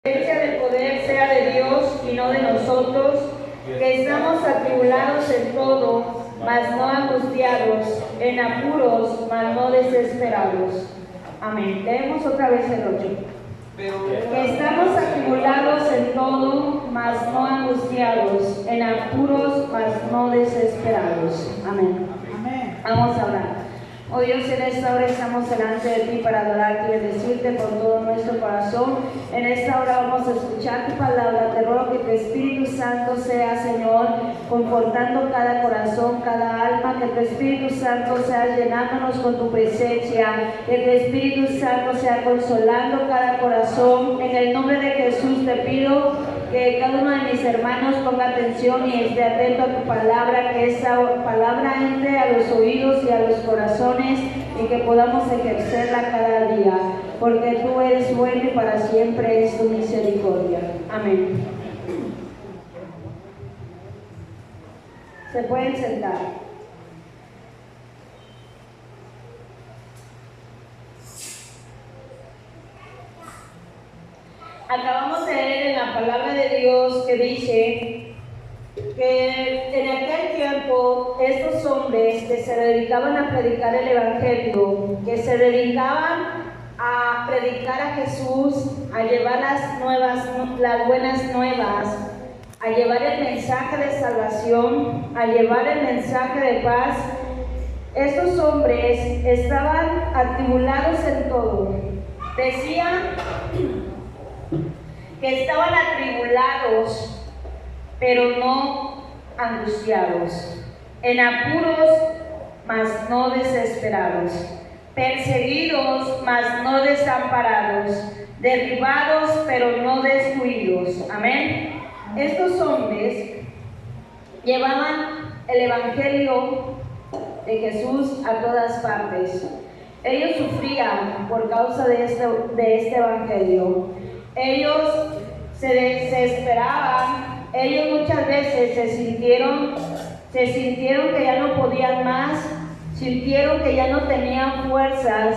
del poder sea de Dios y no de nosotros, que estamos atribulados en todo, mas no angustiados, en apuros, mas no desesperados. Amén. Leemos otra vez el 8. Que estamos atribulados en todo, mas no angustiados, en apuros, mas no desesperados. Amén. Vamos a hablar. Oh Dios, en esta hora estamos delante de ti para adorarte y bendecirte con todo nuestro corazón. En esta hora vamos a escuchar tu palabra. Te ruego que tu Espíritu Santo sea, Señor, confortando cada corazón, cada alma. Que tu Espíritu Santo sea llenándonos con tu presencia. Que tu Espíritu Santo sea consolando cada corazón. En el nombre de Jesús te pido que cada uno de mis hermanos ponga atención y esté atento a tu palabra, que esa palabra entre a los oídos y a los corazones y que podamos ejercerla cada día, porque tú eres bueno y para siempre es tu misericordia. Amén. Se pueden sentar. Acabamos de leer en la palabra de Dios que dice que en aquel tiempo estos hombres que se dedicaban a predicar el Evangelio, que se dedicaban a predicar a Jesús, a llevar las buenas nuevas, a llevar el mensaje de salvación, a llevar el mensaje de paz, estos hombres estaban atribulados en todo. Decían que estaban atribulados, pero no angustiados, en apuros, mas no desesperados, perseguidos, mas no desamparados, derribados, pero no destruidos. Amén. Estos hombres llevaban el Evangelio de Jesús a todas partes. Ellos sufrían por causa de este Evangelio. Ellos se desesperaban, ellos muchas veces se sintieron que ya no podían más, sintieron que ya no tenían fuerzas,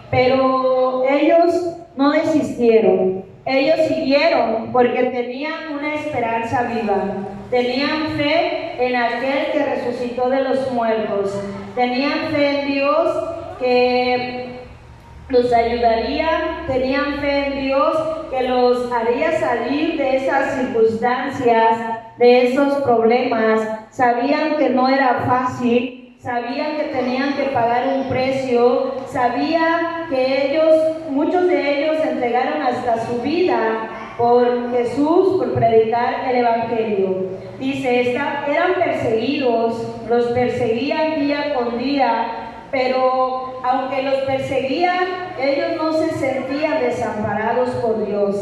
pero ellos no desistieron, ellos siguieron porque tenían una esperanza viva, tenían fe en aquel que resucitó de los muertos, tenían fe en Dios que los ayudaría, tenían fe en Dios que los haría salir de esas circunstancias, de esos problemas. Sabían que no era fácil, sabían que tenían que pagar un precio, sabían que muchos de ellos entregaron hasta su vida por Jesús, por predicar el Evangelio. Dice, eran perseguidos, los perseguían día con día, pero aunque los perseguían, ellos no se sentían desamparados por Dios.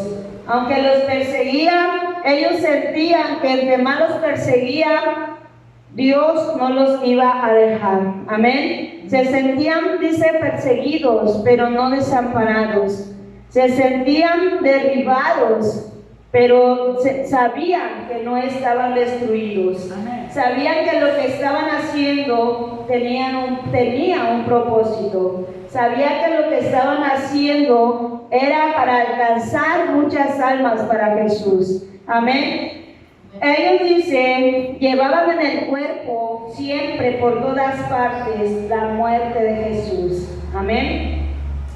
Aunque los perseguían, ellos sentían que entre más los perseguían, Dios no los iba a dejar. Amén. Se sentían, dice, perseguidos, pero no desamparados. Se sentían derribados, pero sabían que no estaban destruidos. Amén. Sabían que lo que estaban haciendo tenía un propósito. Sabían que lo que estaban haciendo era para alcanzar muchas almas para Jesús. Amén. Ellos dicen, llevaban en el cuerpo siempre por todas partes la muerte de Jesús. Amén.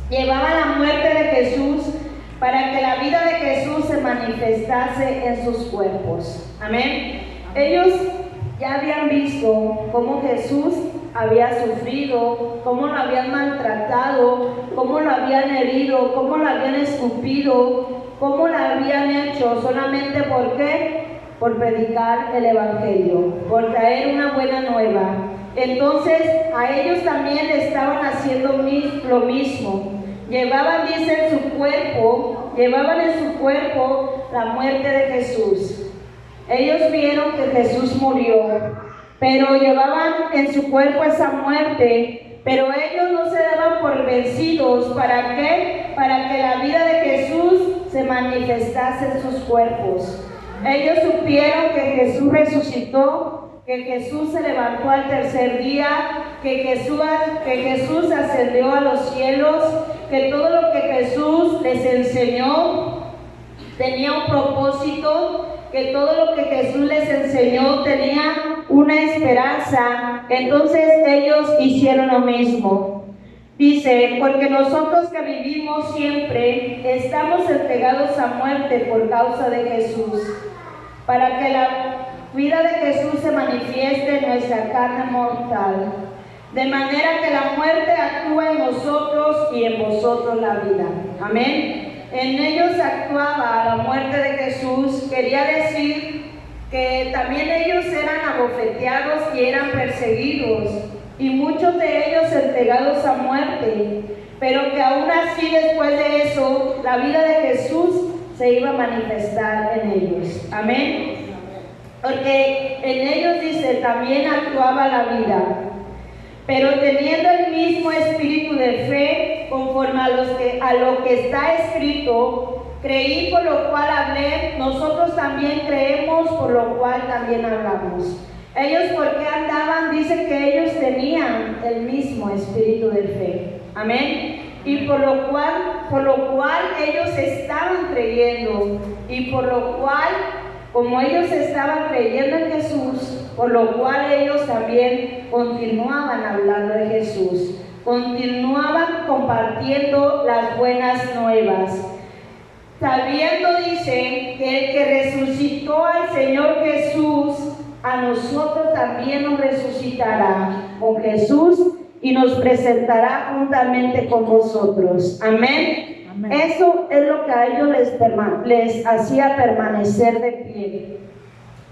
Llevaban la muerte de Jesús para que la vida de Jesús se manifestase en sus cuerpos. Amén. Ellos ya habían visto cómo Jesús había sufrido, cómo lo habían maltratado, cómo lo habían herido, cómo lo habían escupido, cómo lo habían hecho, solamente ¿por qué? Por predicar el Evangelio, por traer una buena nueva. Entonces a ellos también le estaban haciendo lo mismo. Llevaban en su cuerpo la muerte de Jesús. Ellos vieron que Jesús murió, pero llevaban en su cuerpo esa muerte, pero ellos no se daban por vencidos. ¿Para qué? Para que la vida de Jesús se manifestase en sus cuerpos. Ellos supieron que Jesús resucitó, que Jesús se levantó al tercer día, que Jesús ascendió a los cielos, que todo lo que Jesús les enseñó tenía un propósito, que todo lo que Jesús les enseñó tenía una esperanza. Entonces ellos hicieron lo mismo. Dice, porque nosotros que vivimos siempre estamos entregados a muerte por causa de Jesús, para que la vida de Jesús se manifieste en nuestra carne mortal, de manera que la muerte actúa en nosotros y en vosotros la vida. Amén. En ellos actuaba la muerte de Jesús. Quería decir que también ellos eran abofeteados y eran perseguidos, y muchos de ellos entregados a muerte, pero que aún así después de eso la vida de Jesús se iba a manifestar en ellos. Amén. Porque en ellos, dice, también actuaba la vida, pero teniendo el mismo espíritu de fe, conforme a lo que está escrito, creí, por lo cual hablé. Nosotros también creemos, por lo cual también hablamos. Ellos, ¿por qué andaban? Dicen que ellos tenían el mismo espíritu de fe. Amén. Y por lo cual ellos estaban creyendo, y por lo cual, como ellos estaban creyendo en Jesús, por lo cual ellos también continuaban hablando de Jesús, continuaban compartiendo las buenas nuevas, sabiendo, dice, que el que resucitó al Señor Jesús, a nosotros también nos resucitará con Jesús y nos presentará juntamente con vosotros. Amén. Amén. Eso es lo que a ellos les hacía permanecer de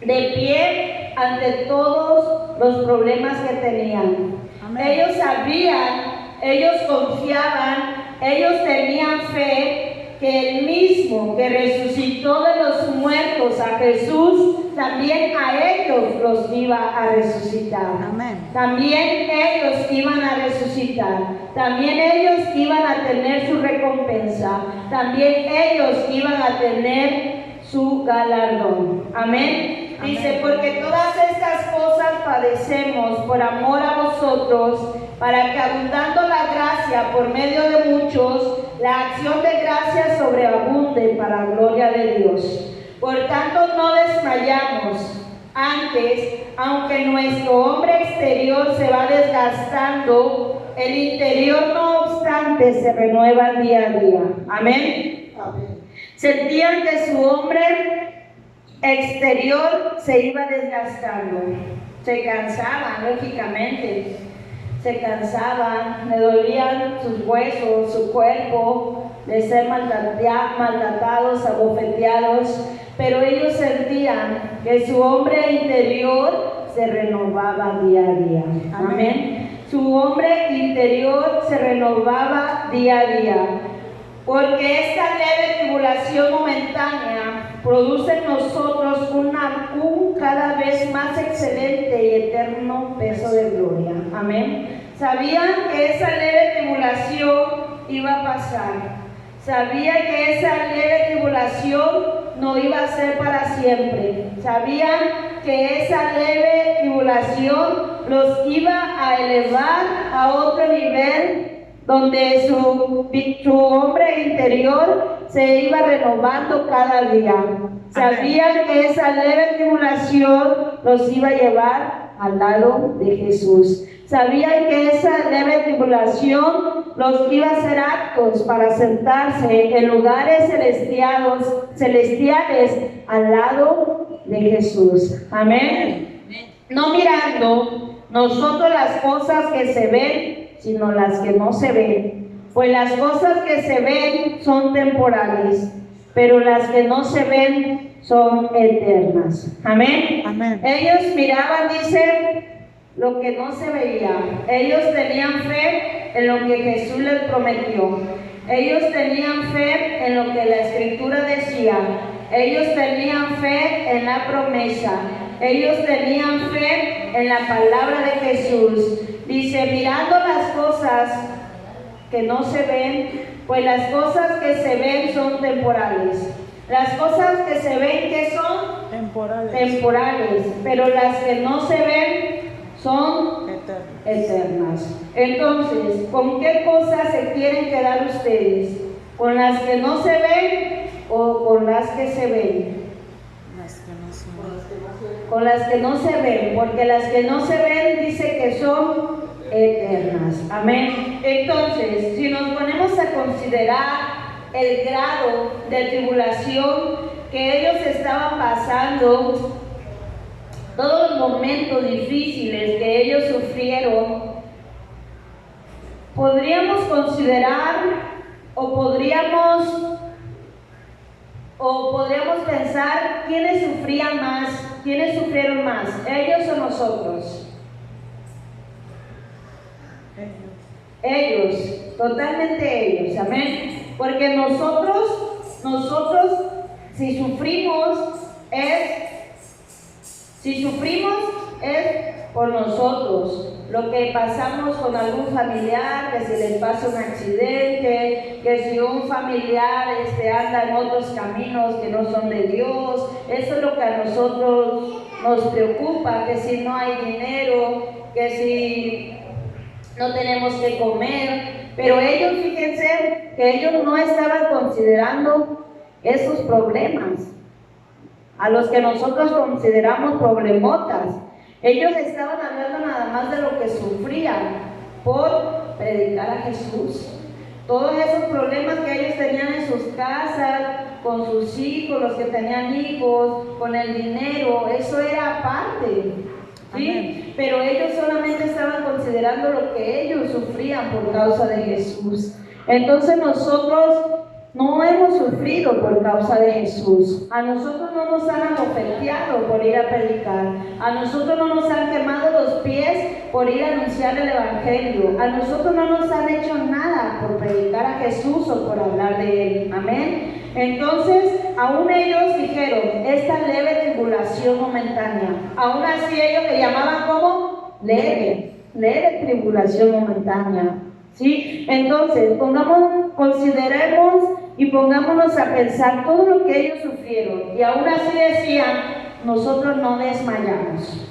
pie ante todos los problemas que tenían. Amén. Ellos sabían, ellos confiaban, ellos tenían fe que el mismo que resucitó de los muertos a Jesús, también a ellos los iba a resucitar. Amén. También ellos iban a resucitar. También ellos iban a tener su recompensa. También ellos iban a tener su galardón. Amén. Amén. Dice, porque todas estas cosas padecemos por amor a vosotros, para que abundando la gracia por medio de muchos, la acción de gracia sobreabunde para la gloria de Dios. Por tanto, no desmayamos. Antes, aunque nuestro hombre exterior se va desgastando, el interior no obstante se renueva día a día. Amén. Amén. Sentían que su hombre exterior se iba desgastando. Se cansaban, lógicamente. Se cansaban, le dolían sus huesos, su cuerpo, de ser maltratados, abofeteados, pero ellos sentían que su hombre interior se renovaba día a día. Amén. Amén. Su hombre interior se renovaba día a día, porque esta leve tribulación momentánea produce en nosotros un cada vez más excelente y eterno peso de gloria. Amén. Sabían que esa leve tribulación iba a pasar. Sabían que esa leve tribulación no iba a ser para siempre. Sabían que esa leve tribulación los iba a elevar a otro nivel, donde su hombre interior se iba renovando cada día. Sabían que esa leve tribulación los iba a llevar al lado de Jesús. Sabían que esa leve tribulación los iba a hacer aptos para sentarse en lugares celestiales al lado de Jesús. Amén. No mirando nosotros las cosas que se ven, sino las que no se ven. Pues las cosas que se ven son temporales, pero las que no se ven son eternas. Amén. Amén. Ellos miraban, dice, lo que no se veía. Ellos tenían fe en lo que Jesús les prometió. Ellos tenían fe en lo que la Escritura decía. Ellos tenían fe en la promesa. Ellos tenían fe en la palabra de Jesús. Dice, mirando las cosas que no se ven, pues las cosas que se ven son temporales. Las cosas que se ven, ¿qué son? Temporales. Pero las que no se ven son eternas. Entonces, ¿con qué cosas se quieren quedar ustedes? ¿Con las que no se ven o con las que se ven? Con las que no se ven, porque las que no se ven dice que son eternas. Amén. Entonces, si nos ponemos a considerar el grado de tribulación que ellos estaban pasando, todos los momentos difíciles que ellos sufrieron, podríamos considerar o podríamos pensar quiénes sufrían más, quiénes sufrieron más, ellos o nosotros. Ellos, totalmente ellos, amén. Porque nosotros, si sufrimos es por nosotros. Lo que pasamos con algún familiar, que si les pasa un accidente, que si un familiar anda en otros caminos que no son de Dios, eso es lo que a nosotros nos preocupa, que si no hay dinero, que si no tenemos que comer. Pero ellos, fíjense, que ellos no estaban considerando esos problemas, a los que nosotros consideramos problemotas. Ellos estaban hablando nada más de lo que sufrían por predicar a Jesús. Todos esos problemas que ellos tenían en sus casas, con sus hijos, los que tenían hijos, con el dinero, eso era aparte, ¿sí? Pero ellos solamente estaban considerando lo que ellos sufrían por causa de Jesús. Entonces nosotros no hemos sufrido por causa de Jesús. A nosotros no nos han abofeteado por ir a predicar. A nosotros no nos han quemado los pies por ir a anunciar el Evangelio. A nosotros no nos han hecho nada por predicar a Jesús o por hablar de Él. Amén. Entonces, aún ellos dijeron, esta leve tribulación momentánea. Aún así ellos le llamaban como leve tribulación momentánea. ¿Sí? Entonces, consideremos y pongámonos a pensar todo lo que ellos sufrieron. Y aún así decían, nosotros no desmayamos.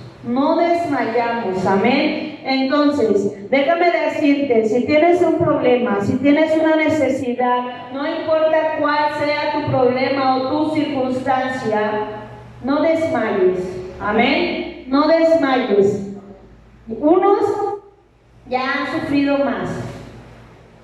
Amén. Entonces, déjame decirte, si tienes un problema, si tienes una necesidad, no importa cuál sea tu problema o tu circunstancia, no desmayes. Amén. No desmayes. Unos ya han sufrido más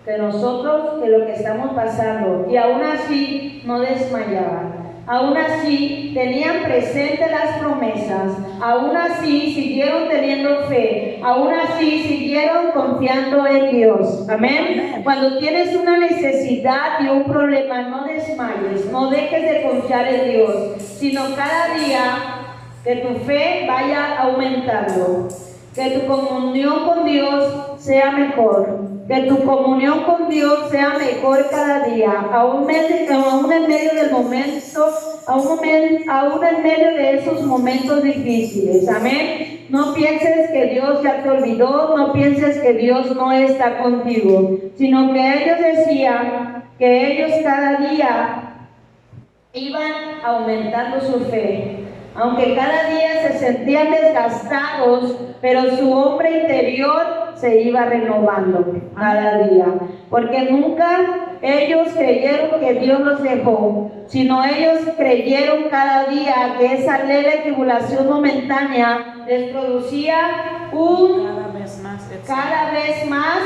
que nosotros, que lo que estamos pasando, y aún así no desmayaban. Aún así tenían presente las promesas, aún así siguieron teniendo fe, aún así siguieron confiando en Dios. Amén. Cuando tienes una necesidad y un problema, no desmayes, no dejes de confiar en Dios, sino cada día que tu fe vaya aumentando, que tu comunión con Dios sea mejor, que tu comunión con Dios sea mejor cada día, aún en medio del momento, aún en medio de esos momentos difíciles. Amén. No pienses que Dios ya te olvidó, no pienses que Dios no está contigo, sino que ellos decían que ellos cada día iban aumentando su fe. Aunque cada día se sentían desgastados, pero su hombre interior se iba renovando cada día. Porque nunca ellos creyeron que Dios los dejó, sino ellos creyeron cada día que esa leve tribulación momentánea les producía cada vez más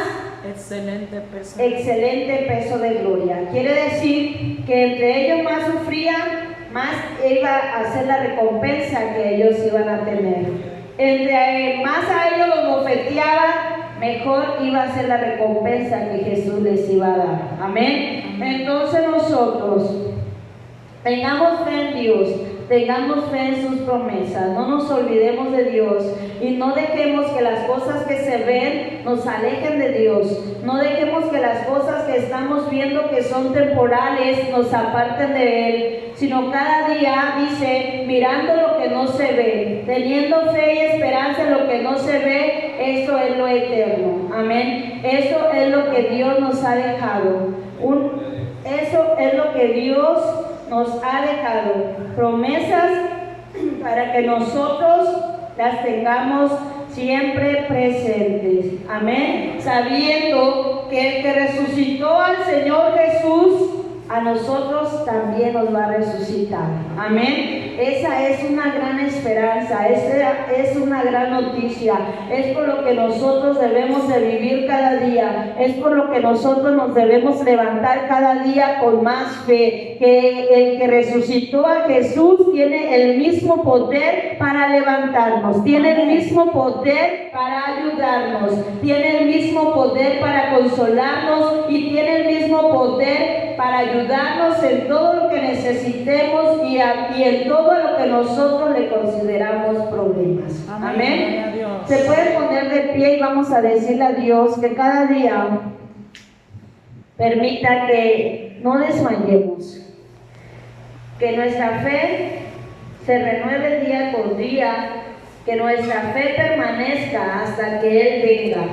excelente peso de gloria. Quiere decir que entre ellos más sufrían, más iba a ser la recompensa que ellos iban a tener. Entre más a ellos los bofeteaban, mejor iba a ser la recompensa que Jesús les iba a dar. Amén. Entonces nosotros tengamos fe en Dios, tengamos fe en sus promesas, no nos olvidemos de Dios y no dejemos que las cosas que se ven nos alejen de Dios. No dejemos que las cosas que estamos viendo que son temporales nos aparten de Él, sino cada día, dice, mirando lo que no se ve, teniendo fe y esperanza en lo que no se ve. Eso es lo eterno. Amén. Eso es lo que Dios nos ha dejado. Eso es lo que Dios nos ha dejado. Promesas para que nosotros las tengamos siempre presentes. Amén. Sabiendo que el que resucitó al Señor Jesús a nosotros también nos va a resucitar. Amén. Esa es una gran esperanza, esa es una gran noticia. Es por lo que nosotros debemos de vivir cada día, es por lo que nosotros nos debemos levantar cada día con más fe, que el que resucitó a Jesús tiene el mismo poder para levantarnos, tiene el mismo poder para ayudarnos, tiene el mismo poder para consolarnos y tiene el mismo poder para ayudarnos en todo lo que necesitemos y en todo lo que nosotros le consideramos problemas. Amén. Se pueden poner de pie y vamos a decirle a Dios que cada día permita que no desmayemos, que nuestra fe se renueve día con día, que nuestra fe permanezca hasta que Él venga.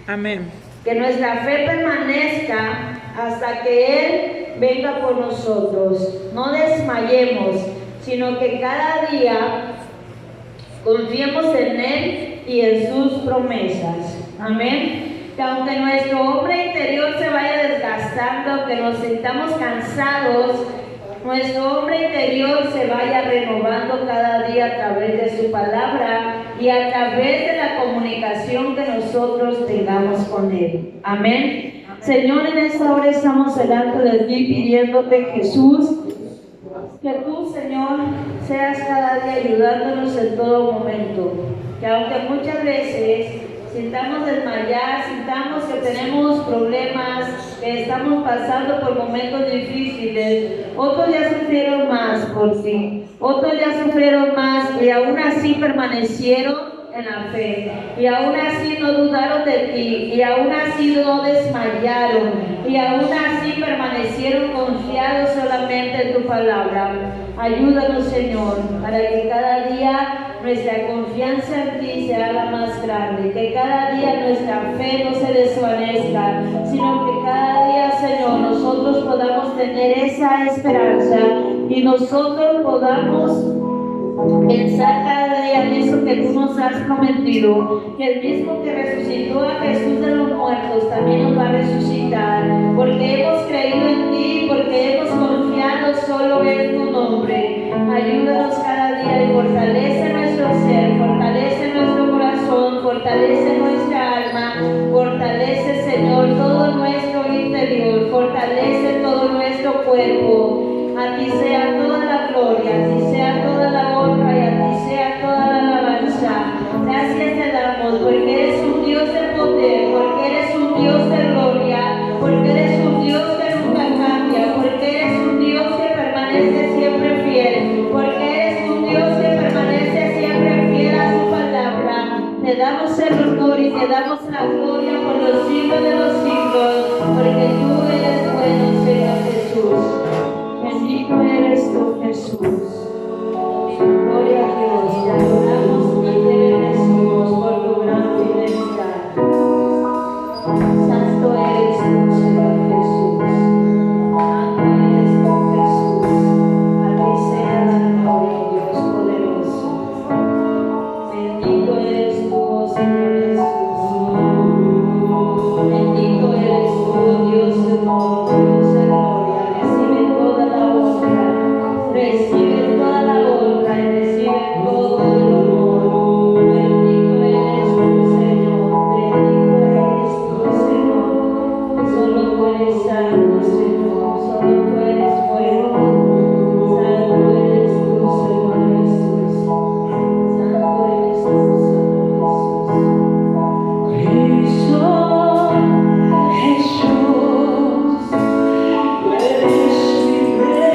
Amén. Que nuestra fe permanezca hasta que Él venga por nosotros. No desmayemos, sino que cada día confiemos en Él y en sus promesas. Amén. Que aunque nuestro hombre interior se vaya desgastando, que nos sintamos cansados, nuestro hombre interior se vaya renovando cada día a través de su palabra y a través de la comunicación que nosotros tengamos con Él. Amén. Señor, en esta hora estamos delante de ti pidiéndote, Jesús, que tú, Señor, seas cada día ayudándonos en todo momento. Que aunque muchas veces sintamos desmayar, sintamos que tenemos problemas, que estamos pasando por momentos difíciles, otros ya sufrieron más por ti, otros ya sufrieron más y aún así permanecieron en la fe, y aún así no dudaron de ti, y aún así no desmayaron, y aún así permanecieron confiados solamente en tu palabra. Ayúdanos, Señor, para que cada día nuestra confianza en ti se haga más grande, que cada día nuestra fe no se desvanezca, sino que cada día, Señor, nosotros podamos tener esa esperanza y nosotros podamos pensar cada día en eso que tú nos has prometido, que el mismo que resucitó a Jesús de los muertos también nos va a resucitar, porque hemos creído en ti, porque hemos confiado solo en tu nombre. Ayúdanos cada día y fortalece nuestro ser, fortalece nuestro corazón, fortalece nuestra alma, fortalece, Señor, todo nuestro interior, fortalece todo nuestro cuerpo. A ti sea toda la gloria, a ti sea toda la honra y a ti sea toda la alabanza. Gracias te damos porque eres un Dios de poder, porque eres un Dios de gloria, porque eres un Dios que nunca cambia, porque eres un Dios que permanece siempre fiel, porque eres un Dios que permanece siempre fiel a su palabra. Te damos el honor y te damos la gloria por los siglos de los siglos, porque tú eres bueno, Señor Jesús. Bendito eres tú, Jesús. Gloria a Dios, te adoramos y te bendecimos por tu gran fidelidad. Santo eres tú, Señor Jesús. Santo eres tú, Jesús. A ti sea la gloria, Dios poderoso. Bendito eres tú, Señor Jesús. Bendito eres tú, Dios de todo, Dios de gloria. Recibe toda la honra y recibe todo el honor. Bendito eres tú, Señor. Bendito eres tú, Señor. Solo tú eres santo, Señor. Solo tú eres bueno. Santo eres tú, Señor Jesús. Santo eres tú, Señor Jesús. Jesús, eres mi rey.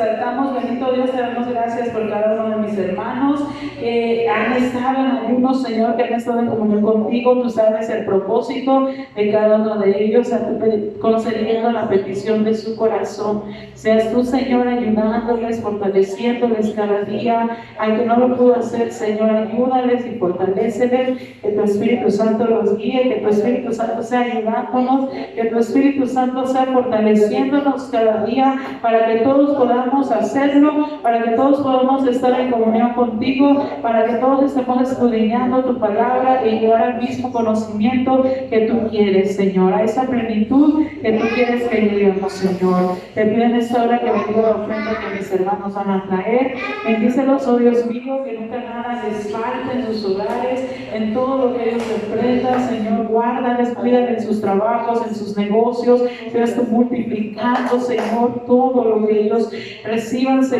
exaltamos, bendito Dios, te damos gracias por cada uno de mis hermanos que han estado en ayuno, Señor, que han estado en comunión contigo. Tú sabes el propósito de cada uno de ellos, concediendo la petición de su corazón. Seas tú, Señor, ayudándoles, fortaleciéndoles cada día. Al que no lo pudo hacer, Señor, ayúdales y fortaléceles. Que tu Espíritu Santo los guíe, que tu Espíritu Santo sea ayudándonos, que tu Espíritu Santo sea fortaleciéndonos cada día para que todos podamos hacerlo, para que todos podamos estar en comunión contigo, para que todos estemos escudriñando tu palabra y llegar al mismo conocimiento que tú quieres, Señor, a esa plenitud que tú quieres que lleguemos, Señor. Te pido en esta hora que bendiga la ofrenda que mis hermanos van a traer. Bendícelos, oh Dios mío, que nunca nada les falte en sus hogares, en todo lo que ellos emprendan, Señor. Guárdales, cuídales en sus trabajos, en sus negocios. Seas tú multiplicando, Señor, todo lo que ellos reciban, Señor.